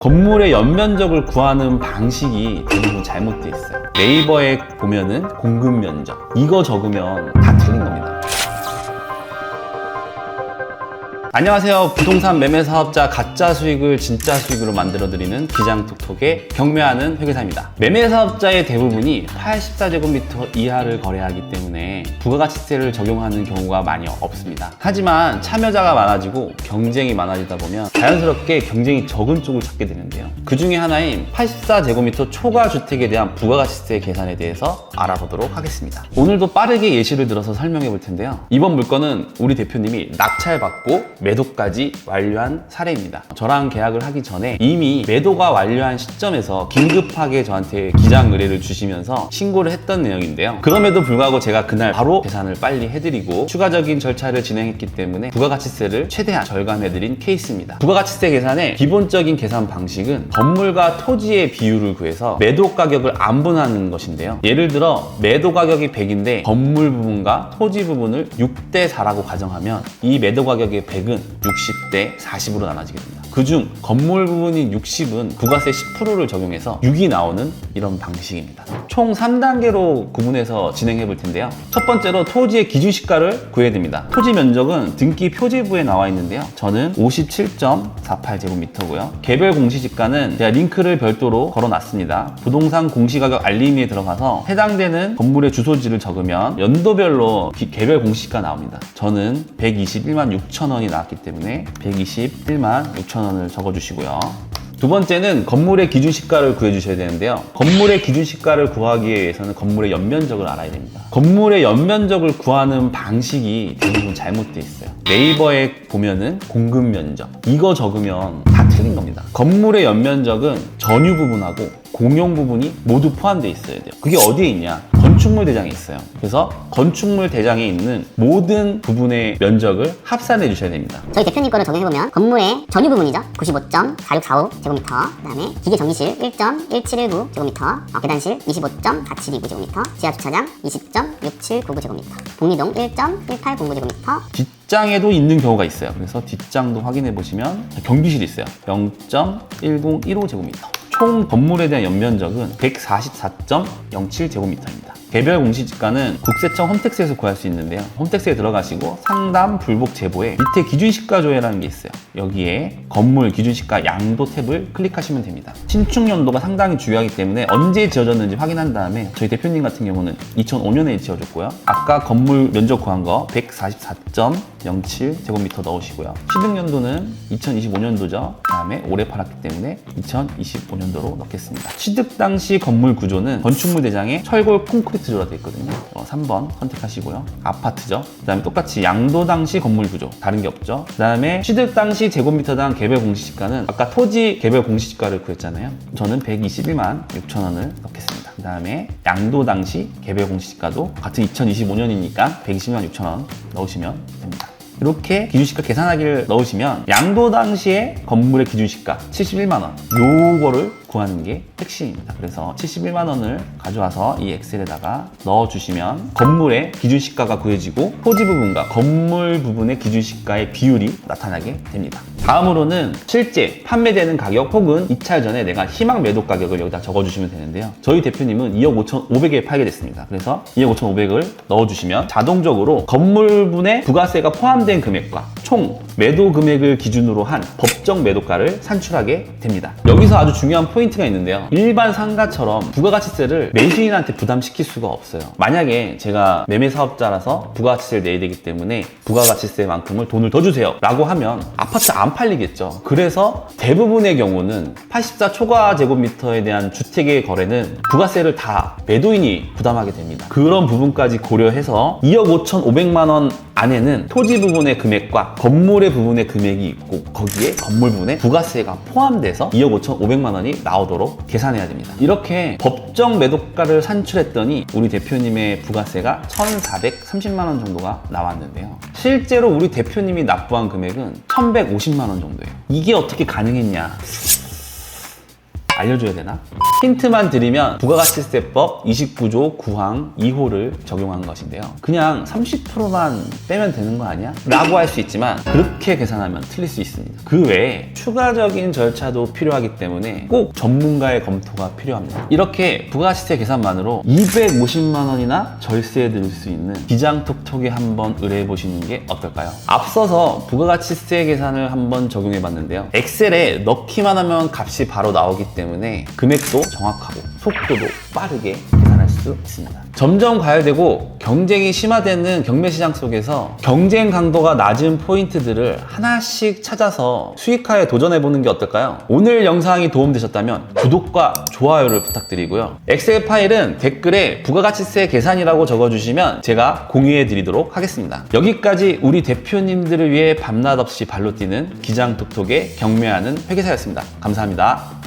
건물의 연면적을 구하는 방식이 대부분 잘못되어 있어요. 네이버에 보면은 공급 면적 이거 적으면 다 틀린 겁니다. 안녕하세요. 부동산 매매 사업자 가짜 수익을 진짜 수익으로 만들어드리는 기장톡톡의 경매하는 회계사입니다. 매매 사업자의 대부분이 84제곱미터 이하를 거래하기 때문에 부가가치세를 적용하는 경우가 많이 없습니다. 하지만 참여자가 많아지고 경쟁이 많아지다 보면 자연스럽게 경쟁이 적은 쪽을 찾게 되는데요. 그 중에 하나인 84제곱미터 초과 주택에 대한 부가가치세 계산에 대해서 알아보도록 하겠습니다. 오늘도 빠르게 예시를 들어서 설명해 볼 텐데요. 이번 물건은 우리 대표님이 낙찰받고 매도까지 완료한 사례입니다. 저랑 계약을 하기 전에 이미 매도가 완료한 시점에서 긴급하게 저한테 기장 의뢰를 주시면서 신고를 했던 내용인데요. 그럼에도 불구하고 제가 그날 바로 계산을 빨리 해드리고 추가적인 절차를 진행했기 때문에 부가가치세를 최대한 절감해드린 케이스입니다. 부가가치세 계산의 기본적인 계산 방식은 건물과 토지의 비율을 구해서 매도 가격을 안분하는 것인데요. 예를 들어 매도 가격이 100인데 건물 부분과 토지 부분을 6대 4라고 가정하면 이 매도 가격의 100은 60대 40으로 나눠지게 됩니다. 그중 건물 부분인 60은 부가세 10%를 적용해서 6이 나오는 이런 방식입니다. 총 3단계로 구분해서 진행해 볼 텐데요. 첫 번째로 토지의 기준시가를 구해야 됩니다. 토지 면적은 등기 표지부에 나와 있는데요. 저는 57.48제곱미터고요. 개별 공시지가는 제가 링크를 별도로 걸어놨습니다. 부동산 공시가격 알림이에 들어가서 해당되는 건물의 주소지를 적으면 연도별로 개별 공시지가 나옵니다. 저는 121만 6천 원이 나왔기 때문에 121만 6천 원을 적어주시고요. 두 번째는 건물의 기준시가를 구해주셔야 되는데요. 건물의 기준시가를 구하기 위해서는 건물의 연면적을 알아야 됩니다. 건물의 연면적을 구하는 방식이 대부분 잘못되어 있어요. 네이버에 보면은 공급 면적 이거 적으면 다 틀린 겁니다. 건물의 연면적은 전유 부분하고 공용 부분이 모두 포함되어 있어야 돼요. 그게 어디에 있냐? 건축물 대장에 있어요. 그래서 건축물 대장에 있는 모든 부분의 면적을 합산해 주셔야 됩니다. 저희 대표님 거를 적용해보면 건물의 전유 부분이죠. 95.4645제곱미터, 그 다음에 기계정리실 1.1719제곱미터, 계단실 25.4729제곱미터, 지하주차장 20.6799제곱미터, 복리동 1.1809제곱미터. 뒷장에도 있는 경우가 있어요. 그래서 뒷장도 확인해 보시면 경비실이 있어요. 0.1015제곱미터. 총 건물에 대한 연면적은 144.07제곱미터입니다. 개별 공시지가는 국세청 홈택스에서 구할 수 있는데요. 홈택스에 들어가시고 상담 불복 제보에 밑에 기준시가 조회라는 게 있어요. 여기에 건물 기준시가 양도 탭을 클릭하시면 됩니다. 신축 연도가 상당히 중요하기 때문에 언제 지어졌는지 확인한 다음에 저희 대표님 같은 경우는 2005년에 지어졌고요. 아까 건물 면적 구한 거 144.07제곱미터 넣으시고요. 취득 연도는 2025년도죠. 그 다음에 올해 팔았기 때문에 2025년도로 넣겠습니다. 취득 당시 건물 구조는 건축물 대장에 철골 콘크리트 조라 되어 있거든요. 3번 선택하시고요. 아파트죠. 그 다음에 똑같이 양도 당시 건물 구조 다른 게 없죠. 그 다음에 취득 당시 제곱미터당 개별 공시지가는 아까 토지 개별 공시지가를 구했잖아요. 저는 121만 6천 원을 넣겠습니다. 그 다음에 양도 당시 개별 공시지가도 같은 2025년이니까 120만 6천 원 넣으시면 됩니다. 이렇게 기준시가 계산하기를 넣으시면 양도 당시에 건물의 기준시가 71만 원 요거를 구하는 게 핵심입니다. 그래서 71만 원을 가져와서 이 엑셀에다가 넣어주시면 건물의 기준시가가 구해지고 토지 부분과 건물 부분의 기준시가의 비율이 나타나게 됩니다. 다음으로는 실제 판매되는 가격 혹은 입찰 전에 내가 희망 매도 가격을 여기다 적어주시면 되는데요. 저희 대표님은 2억 5,500에 팔게 됐습니다. 그래서 2억 5,500을 넣어주시면 자동적으로 건물분의 부가세가 포함된 금액과 총 매도 금액을 기준으로 한 법정 매도가를 산출하게 됩니다. 여기서 아주 중요한 포인트가 있는데요. 일반 상가처럼 부가가치세를 매수인한테 부담시킬 수가 없어요. 만약에 제가 매매 사업자라서 부가가치세를 내야 되기 때문에 부가가치세만큼을 돈을 더 주세요 라고 하면 아파트 안 팔리겠죠. 그래서 대부분의 경우는 84 초과 제곱미터에 대한 주택의 거래는 부가세를 다 매도인이 부담하게 됩니다. 그런 부분까지 고려해서 2억 5,500만 원 안에는 토지 부분의 금액과 건물의 부분의 금액이 있고 거기에 건물 부분의 부가세가 포함돼서 2억 5,500만 원이 나오도록 계산해야 됩니다. 이렇게 법정 매도가를 산출했더니 우리 대표님의 부가세가 1,430만 원 정도가 나왔는데요. 실제로 우리 대표님이 납부한 금액은 1,150만 원 정도예요. 이게 어떻게 가능했냐? 알려줘야 되나? 힌트만 드리면 부가가치세법 29조 9항 2호를 적용한 것인데요. 그냥 30%만 빼면 되는 거 아니야? 라고 할 수 있지만 그렇게 계산하면 틀릴 수 있습니다. 그 외에 추가적인 절차도 필요하기 때문에 꼭 전문가의 검토가 필요합니다. 이렇게 부가가치세 계산만으로 250만 원이나 절세해 드릴 수 있는 기장톡톡에 한번 의뢰해 보시는 게 어떨까요? 앞서서 부가가치세 계산을 한번 적용해 봤는데요. 엑셀에 넣기만 하면 값이 바로 나오기 때문에 금액도 정확하고 속도도 빠르게 계산할 수 있습니다. 점점 과열되고 경쟁이 심화되는 경매시장 속에서 경쟁 강도가 낮은 포인트들을 하나씩 찾아서 수익화에 도전해보는 게 어떨까요? 오늘 영상이 도움되셨다면 구독과 좋아요를 부탁드리고요. 엑셀 파일은 댓글에 부가가치세 계산이라고 적어주시면 제가 공유해드리도록 하겠습니다. 여기까지 우리 대표님들을 위해 밤낮 없이 발로 뛰는 기장톡톡에 경매하는 회계사였습니다. 감사합니다.